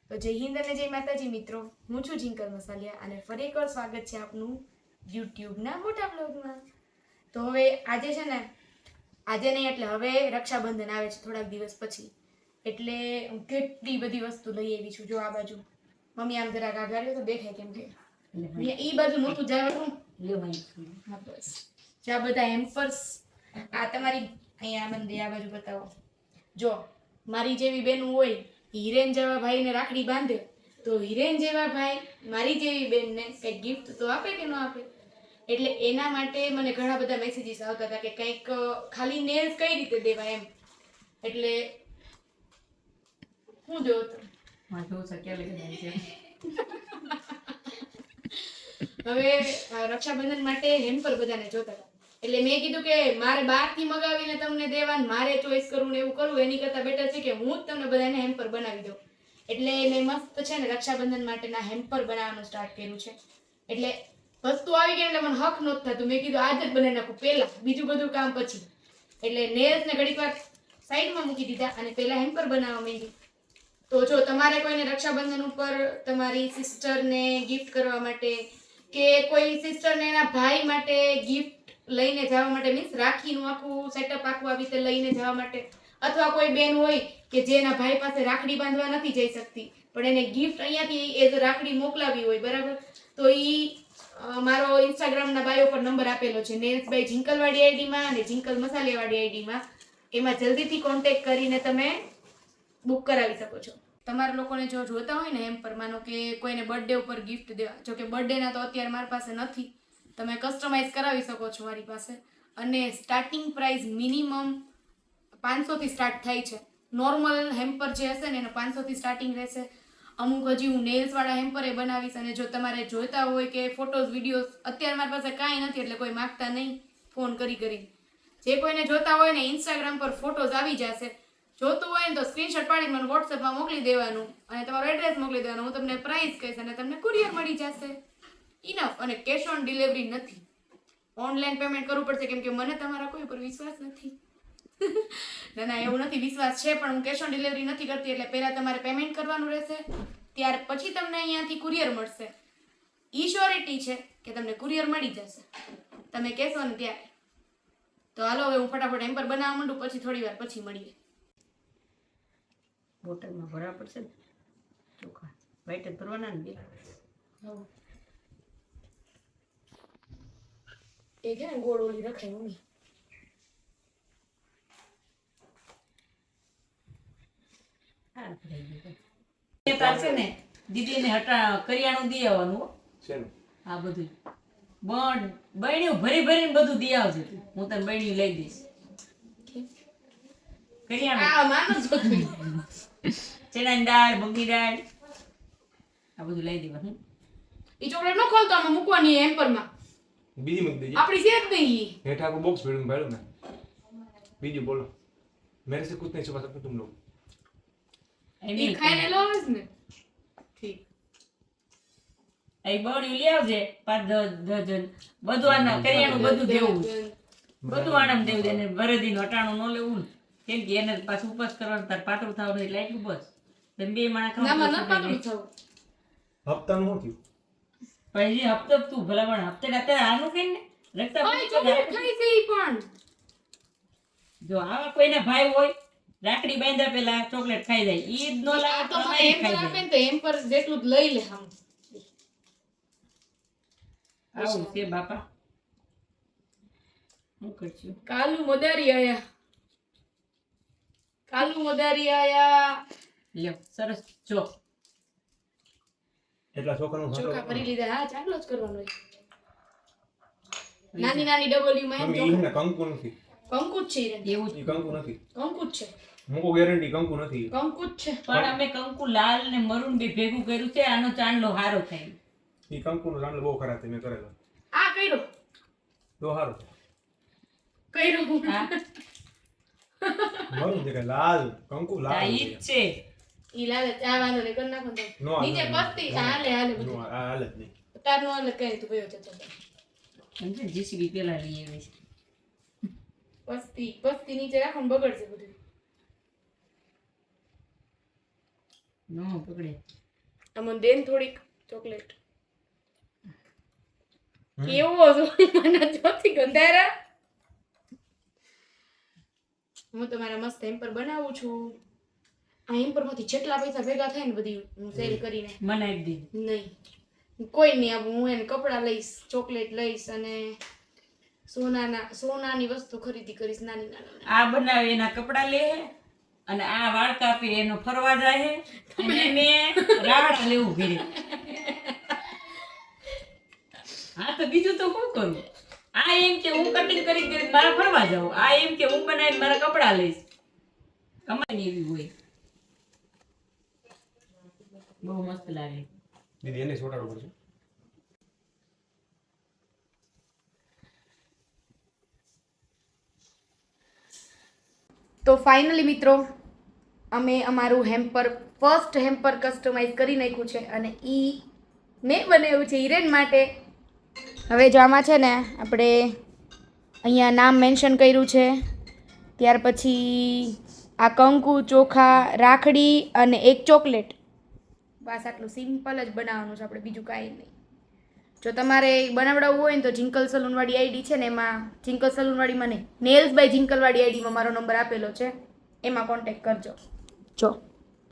તો જય હિન્દ અને જય માતાજી મિત્રો, હું છું જિંકલ મસાલિયા અને ફરી એકવાર સ્વાગત છે આપનું યુટ્યુબના મોટા બ્લોગમાં. તો હવે આજે છે ને, આજે નહીં એટલે હવે રક્ષાબંધન આવે છે થોડાક દિવસ પછી, એટલે હું કેટલી બધી વસ્તુ લઈ આવી છું. જો આ બાજુ મમ્મી આમ જરાક આગળ આવ્યો તો દેખાય, કેમ કે ઈ બાજુ મોટું જવાનું. હા બસ, જ્યાં બધા હેમ્પર્સ, આ તમારી અહીંયા આનંદ આ બાજુ બતાવો. જો મારી જેવી બેનું હોય, હિરેન જેવા ભાઈને રાખડી બાંધે તો હિરેન જેવા ભાઈ મારી જેવી બેનને કંઈક ગિફ્ટ તો આપે કે ન આપે. એટલે એના માટે મને ઘણા બધા મેસેજીસ આવતા હતા કે કંઈક ખાલી નેલ્સ કઈ રીતે દેવાય એમ. એટલે હું જોઉં તો હવે રક્ષાબંધન માટે હેમ્પર બધાને જોતા હતા, એટલે મેં કીધું કે મારે બહારથી મગાવીને તમને દેવાનું, મારે ચોઈસ કરવું ને એવું કરવું એની કરતાં બેટર છે કે હું જ તમને બધાને હેમ્પર બનાવી દઉં. એટલે મેં મસ્ત છે ને રક્ષાબંધન માટેના હેમ્પર બનાવવાનું સ્ટાર્ટ કર્યું છે. એટલે વસ્તુ આવી ગઈ એટલે મને હક નહોતું થતું, મેં કીધું આજે જ બનાવી નાખું, પહેલા બીજું બધું કામ પછી. એટલે નેલ્સને ઘડીક વાર સાઈડમાં મૂકી દીધા અને પહેલા હેમ્પર બનાવવા માંડી. તો જો તમારે કોઈને રક્ષાબંધન ઉપર તમારી સિસ્ટરને ગિફ્ટ કરવા માટે કે કોઈ સિસ્ટરને એના ભાઈ માટે ગિફ્ટ લઈને જવા માટે, મીન્સ રાખીનું આખું સેટઅપ આખું આવી રીતે લઈને જવા માટે, અથવા કોઈ બેન હોય કે જે એના ભાઈ પાસે રાખડી બાંધવા નથી જઈ શકતી પણ એને ગિફ્ટ અહીંયાથી એઝ રાખડી મોકલાવી હોય, બરાબર, તો ઈ મારો ઇન્સ્ટાગ્રામના બાયો પર નંબર આપેલો છે, નેલ્સ બાય જિંકલવાળી આઈડીમાં અને જિંકલ મસાલેવાળી આઈડીમાં. એમાં જલ્દીથી કોન્ટેક્ટ કરીને તમે બુક કરાવી શકો છો. તમારા લોકોને જો જોતા હોય ને હેમ્પર, માનો કે કોઈને બર્થડે ઉપર ગિફ્ટ દેવા, જો કે બર્થડેના તો અત્યારે મારી પાસે નથી, તમે કસ્ટમાઇઝ કરાવી શકો છો મારી પાસે. અને સ્ટાર્ટિંગ પ્રાઇસ મિનિમમ 500 થી સ્ટાર્ટ થાય છે. નોર્મલ હેમ્પર જે હશે ને એનો 500 થી સ્ટાર્ટિંગ રહેશે. અમુક હજી હું નેલ્સ વાળા હેમ્પર એ બનાવીશ. અને જો તમારે જોઈતા હોય કે ફોટોઝ વિડીયોઝ, અત્યારે મારી પાસે કાંઈ નથી એટલે કોઈ માગતા નહીં ફોન કરી. જે કોઈને જોતા હોય ને ઇન્સ્ટાગ્રામ પર ફોટોઝ આવી જશે, જોતું હોય ને તો સ્ક્રીનશોટ પાડી મને વોટ્સએપમાં મોકલી દેવાનું અને તમારું એડ્રેસ મોકલી દેવાનું, હું તમને પ્રાઇસ કહીશ અને તમને કુરિયર મળી જશે. ઇનફ. અને કેશ ઓન ડિલિવરી નથી, ઓનલાઈન પેમેન્ટ કરવું પડશે, કેમ કે મને તમારા કોઈ ઉપર વિશ્વાસ નથી. ના એવું નથી, વિશ્વાસ છે પણ હું કેશ ઓન ડિલિવરી નથી કરતી. એટલે પહેલા તમારે પેમેન્ટ કરવાનું રહેશે, ત્યાર પછી તમને અહીંયાથી કુરિયર મળશે. ઈ શ્યોરિટી છે કે તમને કુરિયર મળી જશે તમે કહેશો ને ત્યારે. તો હાલો હવે હું ફટાફટ હેમ્પર બનાવવા માંડું, પછી થોડી વાર પછી મળીએ. બોટલમાં ભરવા પડશે ને ચોખા, વાઈટ જ ભરવાના ને બે. એ કે ને ગોળ ઓલી રખાય મમ્મી. હા છે ને દીદીને હટા કરિયાણું દઈ આવવાનું હો. આ બધું બહેણ્યું ભરીને બધું દઈ આવજે તું, હું તને બહેણ્યું લઈ દઈશ. કરિયાણું ચણાની દાળ, મગની દાળ, આ બધું લઈ દેવાનું. ઈ ચોકલેટ નો ખોલતો, આમાં મૂકવાની હેમ્પરમાં. બીજી મૂકી દેજે. આપણી સેટ નહીં. हेठा को बॉक्स भेड़ भाई मैं बीजी बोलो मेरे से कुछ नहीं छुपा सकते तुम लोग. ઈ ખાઈને લો ને. ઠીક. એ બળી લઈ આવજે 5-10 ડઝન. બધું આના કરિયાણું બધું દેવું, બધું આનામ દેવું. એને વરદીનું અટાણું ન લેવું ને, કેમ કે એને પાછું ઉપવાસ કરવાનું, તાર પાતળું થવાનું એટલે એટલું બસ. તમે બે માણા ખાવ ના મને પાતળું થવું. हफ्ता નું થયું પછી હપ્તો તું ભલામણ હપ્તે અત્યારે આનું કે ને રસ્તા ઓય ચોકલેટ ખાઈ છે ઈ પણ. જો આવા કોઈના ભાઈ હોય રાખડી બાંધ્યા પેલા ચોકલેટ ખાઈ જાય, ઈ જ નો લાવે આ તો તો મને ખાઈ હેમ્પર આપે જાય. ને તો હેમ્પર જેટલું જ લઈ લે હમ. આવું છે બાપા, શું કરશું. કાલુ મદારી આયા. લ્યો સરસ. જો એટલા છોકરાનું ચોખા ભરી લીધા. હા ચાલો જ કરવાનો હોય. નાની ડબલ્યુ માં મમ્મી ઈ ને કંકુ નથી, કંકુ જ છે ઈ. એવું જ. ઈ કંકુ નથી, કંકુ જ છે. મુકો ગેરંટી કંકુ નથી. કંકુ જ છે. પણ અમે કંકુ લાલ ને મરૂન બે ભેગું કર્યું છે, આનો ચાંદલો હારો થાય. ઈ કંકુ નો ચાંદલો બહુ ખરાબ છે, મેં કરેલો આ કર્યો તો હારો હા મરું છે કે લાલ કંકુ આ લાલ ઈ જ છે. ઈ લાલે ચા વાળો ને કરી નાખો તો નો નીચે પસ્તી હાલે બધું. નો હાલ જ નહીં. તાર નો હાલે કઈ તું ગયો જતો સમજે જીસીબી પેલા લઈ આવી છે. પસ્તી નીચે રાખો ને બગડશે બધું. નો પકડે. અમને દેન થોડીક ચોકલેટ. કેવો છો મને જોથી ગંધારા. હું તમારા મસ્ત હેમ્પર બનાવું છું. આ હેમ્પર માંથી જેટલા પૈસા ભેગા થાય ને બધી હું સેલ કરીને મને આપી દી. નહીં કોઈ નહીં આપું. હું એને કપડાં લઈશ, ચોકલેટ લઈશ અને સોનાની વસ્તુ ખરીદી કરીશ નાની નાની. આ બનાવે એના કપડા લે અને આ વાળ કાપી એનો ફરવા જાય અને મેં રાવડા લેવું ઘરે. હા તો બીજું તો શું કરું? આ એમ કે હું કટિંગ કરી મારે ફરવા જાઉં, આ એમ કે હું બનાવીને મારા કપડા લઈશ. કમાઈ એવી હોય. બહુ મસ્ત લાગે. દીદી એને સોટાડવું પડશે. તો ફાઇનલી મિત્રો અમે અમારું ફર્સ્ટ હેમ્પર કસ્ટમાઇઝ કરી નાખ્યું છે અને મેં બનાવ્યું છે હિરેન માટે. હવે જો આમાં છે ને આપણે અહીંયા નામ મેન્શન કર્યું છે, ત્યાર પછી આ કંકુ, ચોખા, રાખડી અને એક ચોકલેટ. બસ આટલું સિમ્પલ જ બનાવવાનું છે આપણે, બીજું કાંઈ નહીં. જો તમારે બનાવડાવવું હોય ને તો જિંકલ સલૂનવાળી આઈડી છે ને એમાં, જિંકલ સલૂનવાળીમાં નહીં, નેલ્સ બાય જિંકલવાળી આઈડીમાં મારો નંબર આપેલો છે, એમાં કોન્ટેક્ટ કરજો.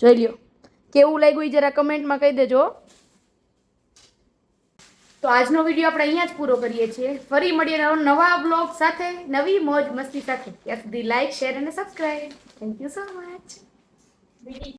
જોઈ લ્યો કેવું લાગ્યું એ જરા કમેન્ટમાં કહી દેજો. તો આજનો વિડીયો આપણે અહીંયા જ પૂરો કરીએ છીએ. ફરી મળીએ નવા બ્લોગ સાથે, નવી મોજ મસ્તી સાથે. ત્યાં સુધી લાઈક, શેર અને subscribe. Thank you so much.